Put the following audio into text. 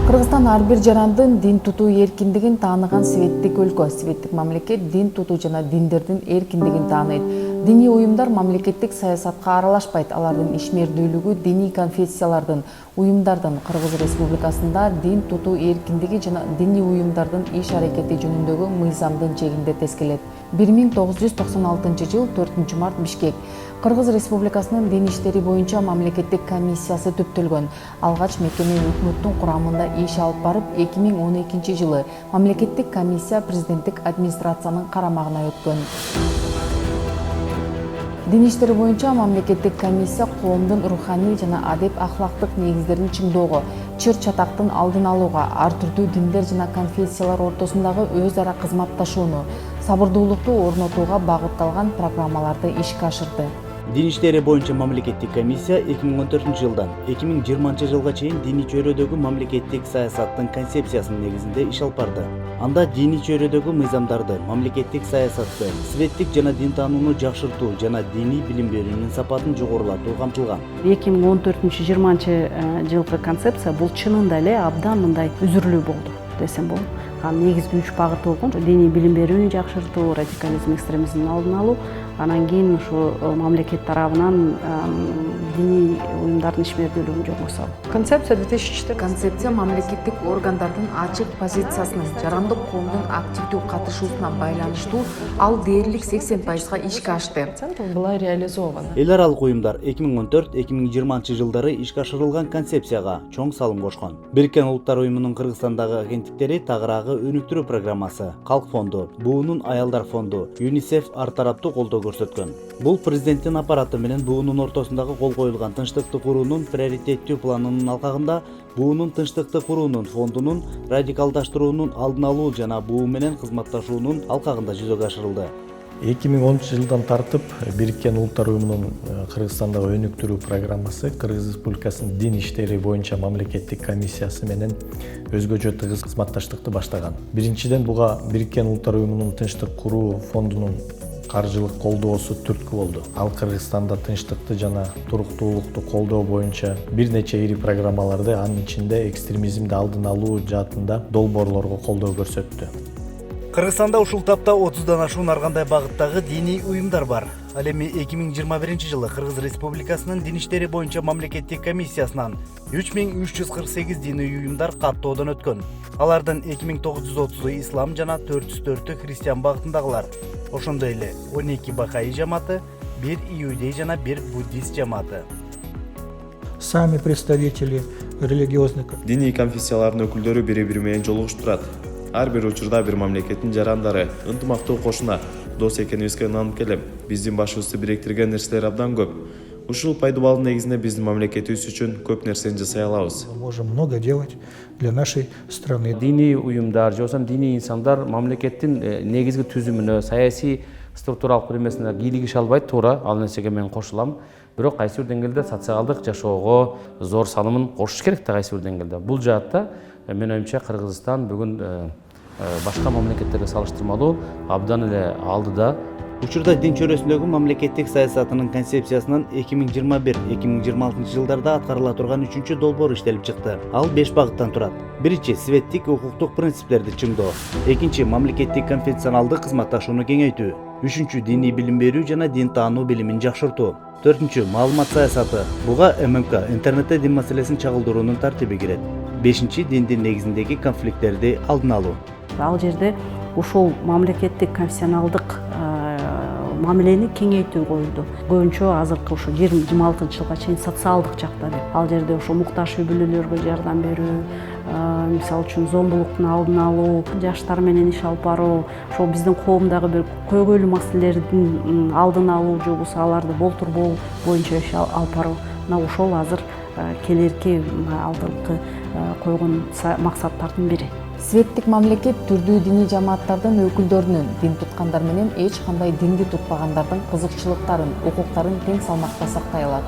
Кыргызстан ар бир жарандын дин тутуу эркиндигин тааныган светтик өлкө, светтик мамлекет дин тутуу жана диндердин эркиндигин тааныйт. Диний уюмдар мамлекеттик саясатка аралашпайт. Алардын ишмердүүлүгү диний конфессиялардын, уюмдардын Кыргыз Республикасында дин тутуу эркиндиги жана диний уюмдардын иш аракети жөнүндөгү мыйзамдын чегинде тескелет. 1996 жыл 4 март Бишкек. Кыргыз Республикасынын дин иштери боюнча мамлекеттик комиссиясы түптөлгөн. Алгач мекеме өкмөттүн курамында иш алып барып, 2012 жылы мамлекеттик комиссия президенттик администрациянын карамагына өткөн. Дин иштери боюнча мамлекеттик комиссия коомдун руханий жана адеп ахлактык негиздерин чыңдоого, чыр-чатактын алдын алууга, ар түрдүү диндер жана конфессиялар ортосундагы өз ара кызматташууну, сабырдуулукту орнотууга багытталган программаларды ишке ашырды. Дин иштери боюнча мамлекеттик комиссия 2014 жылдан 2020 жылга чейин диний чөйрөдөгү мамлекеттик саясаттын концепциясынын негизинде иш алып барды. Анда диний чөйрөдөгү мыйзамдарды, мамлекеттик саясатты, светтик жана дин таанууну жакшыртуу жана диний билим берүүнүн сапатын жогорулатуу камтылган. 2014-20 жылкы концепция бул чынында эле абдан мындай үзүрлүү болду десем болот. Негизги 3 багыты болгон: диний билим берүүнү жакшыртуу, радикализм, экстремизмдин алдын алуу, анан кийин ушу мамлекет тарабынан диний уюмдардын ишмердүүлүгүн жолго салуу. Концепция 2014. Концепция мамлекеттик органдардын ачык позициясынын, жарандык коомдун активдүү катышуусуна байланыштуу, ал дээрлик 80% ишке ашты. Была реализована. Эл аралык уюмдар 2014-2020 жылдары ишке ашырылган концепцияга чоң салым кошкон. Бириккен Улуттар уюмунун Кыргызстандагы агенттиктери тагыраагы өнүктүрүү программасы, Калк фонду, Буунун аялдар фонду, ЮНИСЕФ ар тараптуу колдоо көрсөткөн. Бул президенттин аппараты менен буунун ортосундагы кол коюлган тынчтыкты куруунун приоритеттүү планынын алкагында буунун тынчтыкты куруунун фондунун радикалдаштыруунун алдын алуу жана буу менен кызматташуунун алкагында жүзөгө ашырылды. 2010 жылдан тартып Бириккен Улуттар уюмунун Кыргызстандагы өнүктүрүү программасы Кыргыз Республикасынын дин иштери боюнча мамлекеттик комиссиясы менен өзгөчө тыгыз кызматташтыкты баштаган. Биринчиден буга Бириккен Улуттар уюмунун тынчтык куруу фондунун каржылык колдоосу түрткү болду. Ал Кыргызстанда тынчтыкты жана туруктуулукту колдоо боюнча бир нече ири программаларды, анын ичинде экстремизмди алдын алуу жаатында долбоорлорго колдоо көрсөттү. Кыргызстанда ушул тапта 30дан ашуун ар кандай багыттагы диний уюмдар бар. Ал эми 2021 жылы Кыргыз Республикасынын дин иштери боюнча мамлекеттик комиссиясынан 3348 диний уюмдар каттоодон өткөн. Алардын 2930-у ислам жана 404-ü христиан багытындагылар. Ошондой эле 12 бахаи жамааты, 1 иудей жана 1 буддист жамааты. Сами представители религиозных диний конфессиялардын өкүлдөрү бири-бири менен жолугушуп турат. Ар бир учурда бир мамлекеттин жарандары ынтымактуу кошуна, дос экенибизге ынанып келем. Биздин башыбызды бириктирген нерселер абдан көп. Ушул пайдубалдын негизинде биздин мамлекетибиз үчүн көп нерсени жасай алабыз. Мы можем много делать для нашей страны. Диний уюмдар, же болбосо диний инсандар мамлекеттин негизги түзүмүнө, саясий структуралык биримесине кийлигише албайт, туура. Ал нерсеге мен кошулам. Бирок кайсы бир деңгээлде социалдык жашоого зор салымын кошуш керек да кайсы бир деңгээлде. Бул жаатта мен оюмча Кыргызстан бүгүн башка мамлекеттерге салыштырмалуу абдан эле алдыда. Учурда дин чөйрөсүндөгү мамлекеттик саясатынын концепциясынан 2021-2026 жылдарда аткарыла турган 3-чү долбоор иштелип чыкты. Ал 5 багыттан турат. Биринчи, светтик укуктук принциптерди чыңдоо. Экинчи, мамлекеттик конфессионалдык кызматташууну кеңейтүү. Үчүнчү, диний билим берүү жана дин таануу билимин жакшыртуу. Төртүнчү, маалымат саясаты. Буга ММК, интернетте дин маселесин чагылдыруунун тартиби кирет. Бешинчи, диндин негизиндеги конфликттерди алдын алуу. Ал жерде ушул мамлекеттик конфессионалдык мамилени кеңейтүү коюлду. Көбүнчө азыркы ушу 2026 жылга чейин социалдык жакта деп. Ал жерде ошо муктаж үй бүлөлөргө жардам берүү, мисалы үчүн зомбулуктун алдын алуу, жаштар менен иш алып баруу, ошол биздин коомдагы бир көйгөйлүү маселелердин алдын алуу, же болбосо аларды болтурбоо боюнча иш алып баруу. Мына ошол азыр келерки алдыңкы койгон максаттардын бири. Светтик мамлекет түрдүү диний жамааттардын өкүлдөрүнүн, дин туткандар менен эч кандай динди тутпагандардын кызыкчылыктарын, укуктарын тең салмакта сактай алат.